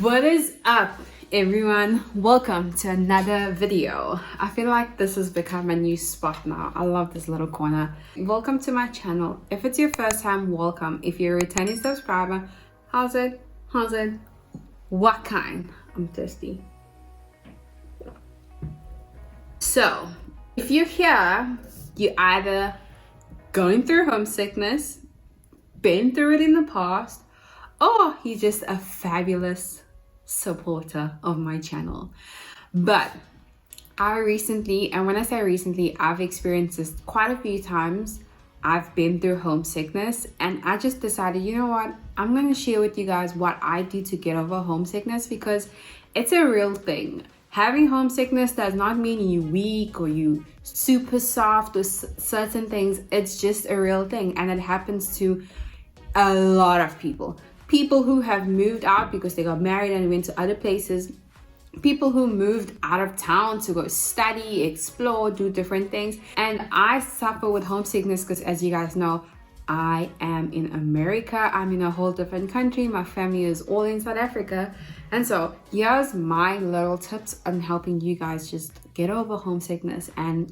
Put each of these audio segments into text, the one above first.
What is up, everyone? Welcome to another video. I feel like this has become a new spot now. I love this little corner. Welcome to my channel. If it's your first time, welcome. If you're a returning subscriber, how's it? What kind? I'm thirsty. So if you're here, you're either going through homesickness, been through it in the past, or you're just a fabulous supporter of my channel. But I recently, and when I say recently, I've experienced this quite a few times. I've been through homesickness, and I just decided, you know what, I'm going to share with you guys what I do to get over homesickness, because it's a real thing. Having homesickness does not mean you weak or you super soft with certain things. It's just a real thing, and it happens to a lot of people. People who have moved out because they got married and went to other places. People who moved out of town to go study, explore, do different things. And I suffer with homesickness because, as you guys know, I am in America. I'm in a whole different country. My family is all in South Africa. And so here's my little tips on helping you guys just get over homesickness and,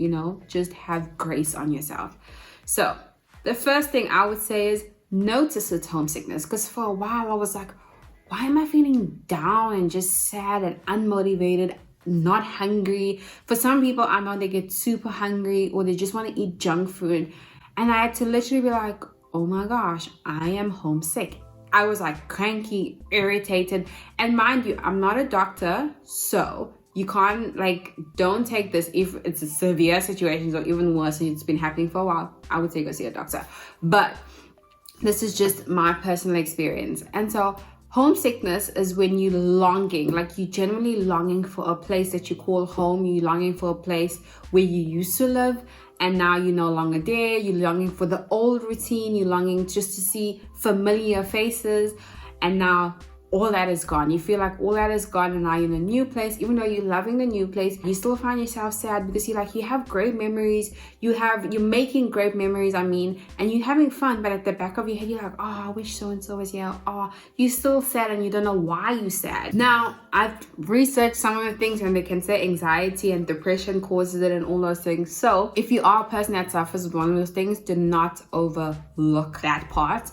just have grace on yourself. So the first thing I would say is notice it's homesickness, because for a while I was like, why am I feeling down and just sad and unmotivated, not hungry? For some people, I know they get super hungry or they just want to eat junk food. And I had to literally be like, oh my gosh, I am homesick. I was like cranky, irritated. And mind you, I'm not a doctor, so you can't don't take this if it's a severe situation or even worse and it's been happening for a while. I would say go see a doctor. But this is just my personal experience. And so homesickness is when you're longing, you're genuinely longing for a place that you call home. You're longing for a place where you used to live and now you're no longer there. You're longing for the old routine. You're longing just to see familiar faces. And now all that is gone. You feel like all that is gone and now you're in a new place. Even though you're loving the new place, you still find yourself sad because you have great memories. You're making great memories, and you're having fun, but at the back of your head, you're like, oh, I wish so-and-so was here. Oh, you're still sad and you don't know why you're sad. Now, I've researched some of the things and they can say anxiety and depression causes it and all those things. So if you are a person that suffers with one of those things, do not overlook that part.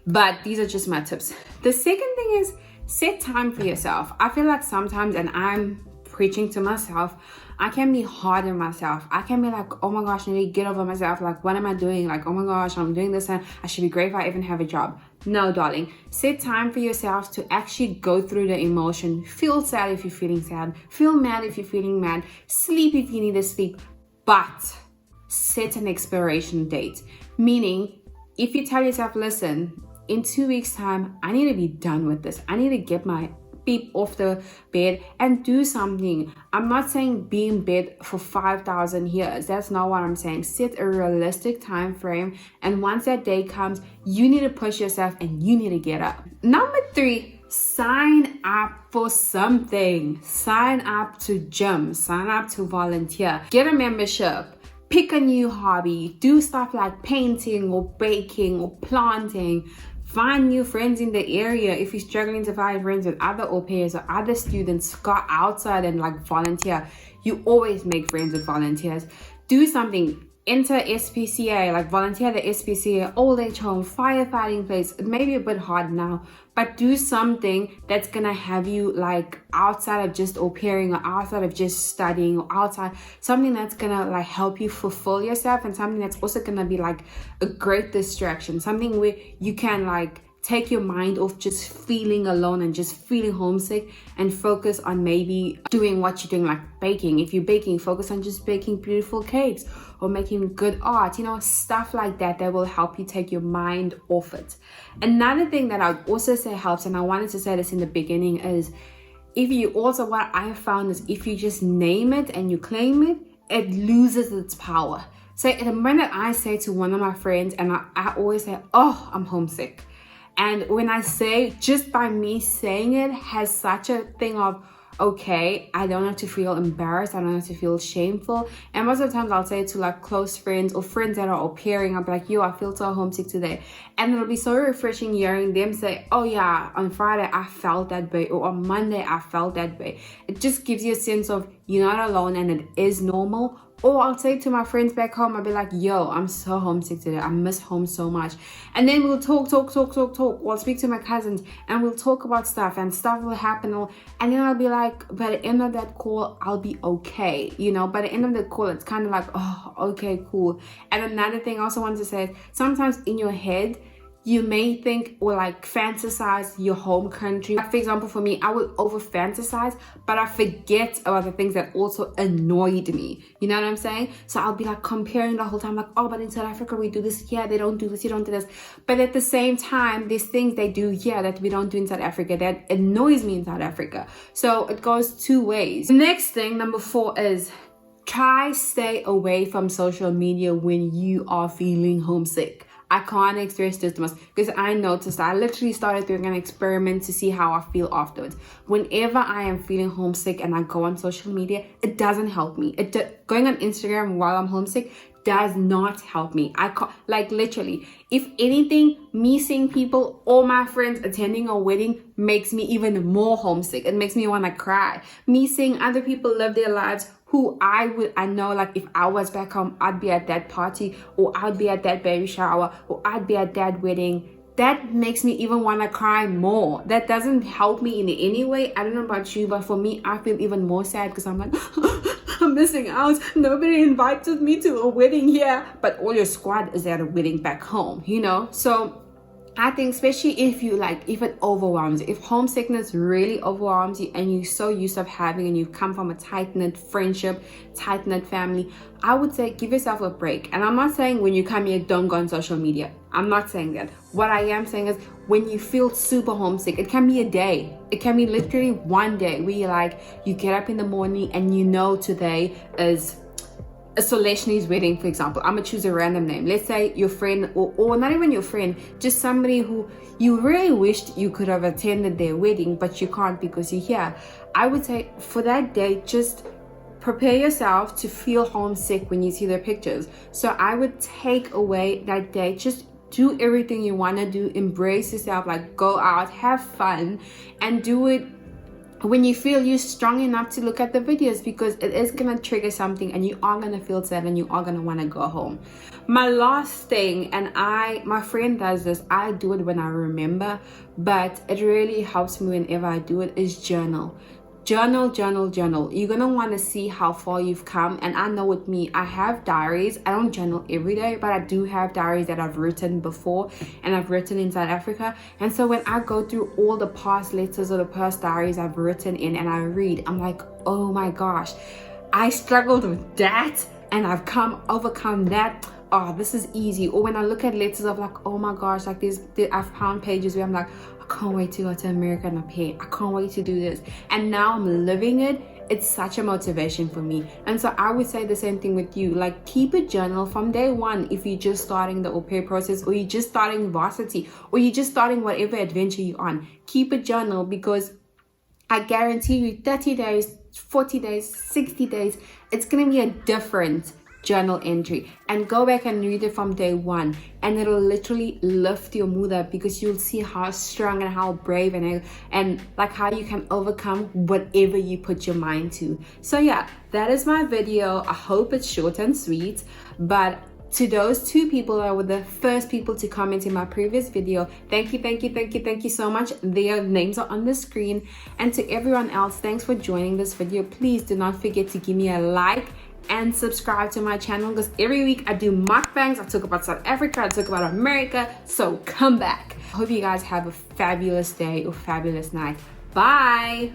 But these are just my tips. The second thing is set time for yourself. I feel like sometimes, and I'm preaching to myself, I can be hard on myself. I can be like, oh my gosh, I need to get over myself. What am I doing? Oh my gosh, I'm doing this and I should be great if I even have a job. No, darling. Set time for yourself to actually go through the emotion. Feel sad if you're feeling sad. Feel mad if you're feeling mad. Sleep if you need to sleep. But set an expiration date. Meaning, if you tell yourself, listen, in 2 weeks' time, I need to be done with this. I need to get my beep off the bed and do something. I'm not saying be in bed for 5,000 years. That's not what I'm saying. Set a realistic time frame. And once that day comes, you need to push yourself and you need to get up. Number 3, sign up for something. Sign up to gym. Sign up to volunteer. Get a membership. Pick a new hobby. Do stuff like painting or baking or planting. Find new friends in the area. If you're struggling to find friends with other Aupairs or other students, go outside and volunteer. You always make friends with volunteers. Do something. Enter SPCA, volunteer at the SPCA, old age home, firefighting place. It may be a bit hard now, but do something that's gonna have you outside of just au pairing or outside of just studying or outside, something that's gonna help you fulfill yourself, and something that's also gonna be a great distraction, something where you can take your mind off just feeling alone and just feeling homesick and focus on maybe doing what you're doing, baking. If you're baking, focus on just baking beautiful cakes or making good art, stuff like that will help you take your mind off it. Another thing that I would also say helps, and I wanted to say this in the beginning, is what I found is if you just name it and you claim it, it loses its power. So the minute I say to one of my friends, and I always say, oh, I'm homesick. And when I say, just by me saying it has such a thing of, okay. I don't have to feel embarrassed. I don't have to feel shameful. And most of the times I'll say it to like close friends or friends that are au pairing. I'll be like, yo, I feel so homesick today. And it'll be so refreshing hearing them say, oh yeah, on Friday I felt that way, or on Monday I felt that way. It just gives you a sense of you're not alone and it is normal. Or I'll say to my friends back home, I'll be like, yo, I'm so homesick today. I miss home so much. And then we'll talk. Or I'll speak to my cousins and we'll talk about stuff and stuff will happen. And then I'll be like, by the end of that call, I'll be okay. You know, by the end of the call, it's kind of like, oh, okay, cool. And another thing I also want to say is sometimes in your head, you may think or like fantasize your home country. Like for example, for me, I would over fantasize, but I forget about the things that also annoyed me. You know what I'm saying? So I'll be like comparing the whole time, like, oh, but in South Africa, we do this. Yeah, they don't do this. You don't do this. But at the same time, there's things they do here that we don't do in South Africa that annoys me in South Africa. So it goes two ways. The next thing, number 4, is try stay away from social media when you are feeling homesick. I can't express this to much because I noticed I literally started doing an experiment to see how I feel afterwards. Whenever I am feeling homesick and I go on social media, it doesn't help me. Going on Instagram while I'm homesick does not help me. I can't, like literally, if anything, me seeing people or my friends attending a wedding makes me even more homesick. It makes me want to cry. Me seeing other people live their lives who I know, like if I was back home, I'd be at that party, or I'd be at that baby shower, or I'd be at that wedding. That makes me even want to cry more. That doesn't help me in any way. I don't know about you, but for me, I feel even more sad because I'm like, I'm missing out. Nobody invited me to a wedding here, but all your squad is at a wedding back home, you know? So I think especially if it overwhelms you, if homesickness really overwhelms you and you're so used to having and you've come from a tight-knit friendship, tight-knit family, I would say give yourself a break. And I'm not saying when you come here, don't go on social media. I'm not saying that. What I am saying is when you feel super homesick, it can be a day. It can be literally one day where you get up in the morning and you know today is a Soleshni's wedding, for example. I'm gonna choose a random name. Let's say your friend, or not even your friend, just somebody who you really wished you could have attended their wedding, but you can't because you're here. I would say for that day, just prepare yourself to feel homesick when you see their pictures. So I would take away that day, just do everything you want to do, embrace yourself, like go out, have fun, and do it when you feel you're strong enough to look at the videos, because it is going to trigger something and you are going to feel sad and you are going to want to go home. My last thing, and my friend does this, I do it when I remember, but it really helps me whenever I do it, is journal. Journal. You're going to want to see how far you've come. And I know with me, I have diaries. I don't journal every day, but I do have diaries that I've written before and I've written in South Africa. And so when I go through all the past letters or the past diaries I've written in and I read, I'm like, oh my gosh, I struggled with that and I've overcome that. Oh, this is easy. Or when I look at letters of like, oh my gosh, like I've found pages where I'm like, I can't wait to go to America and Aupair. I can't wait to do this. And now I'm living it. It's such a motivation for me. And so I would say the same thing with you. Like keep a journal from day one if you're just starting the Aupair process, or you're just starting varsity, or you're just starting whatever adventure you're on. Keep a journal, because I guarantee you 30 days, 40 days, 60 days, it's going to be a different journal entry. And go back and read it from day one, and it'll literally lift your mood up, because you'll see how strong and how brave and like how you can overcome whatever you put your mind to. So yeah, that is my video. I hope it's short and sweet, but to those 2 people that were the first people to comment in my previous video, thank you so much. Their names are on the screen. And to everyone else, thanks for joining this video. Please do not forget to give me a like and subscribe to my channel, because every week I do mukbangs. I talk about South Africa, I talk about America, so come back. I hope you guys have a fabulous day or fabulous night. Bye.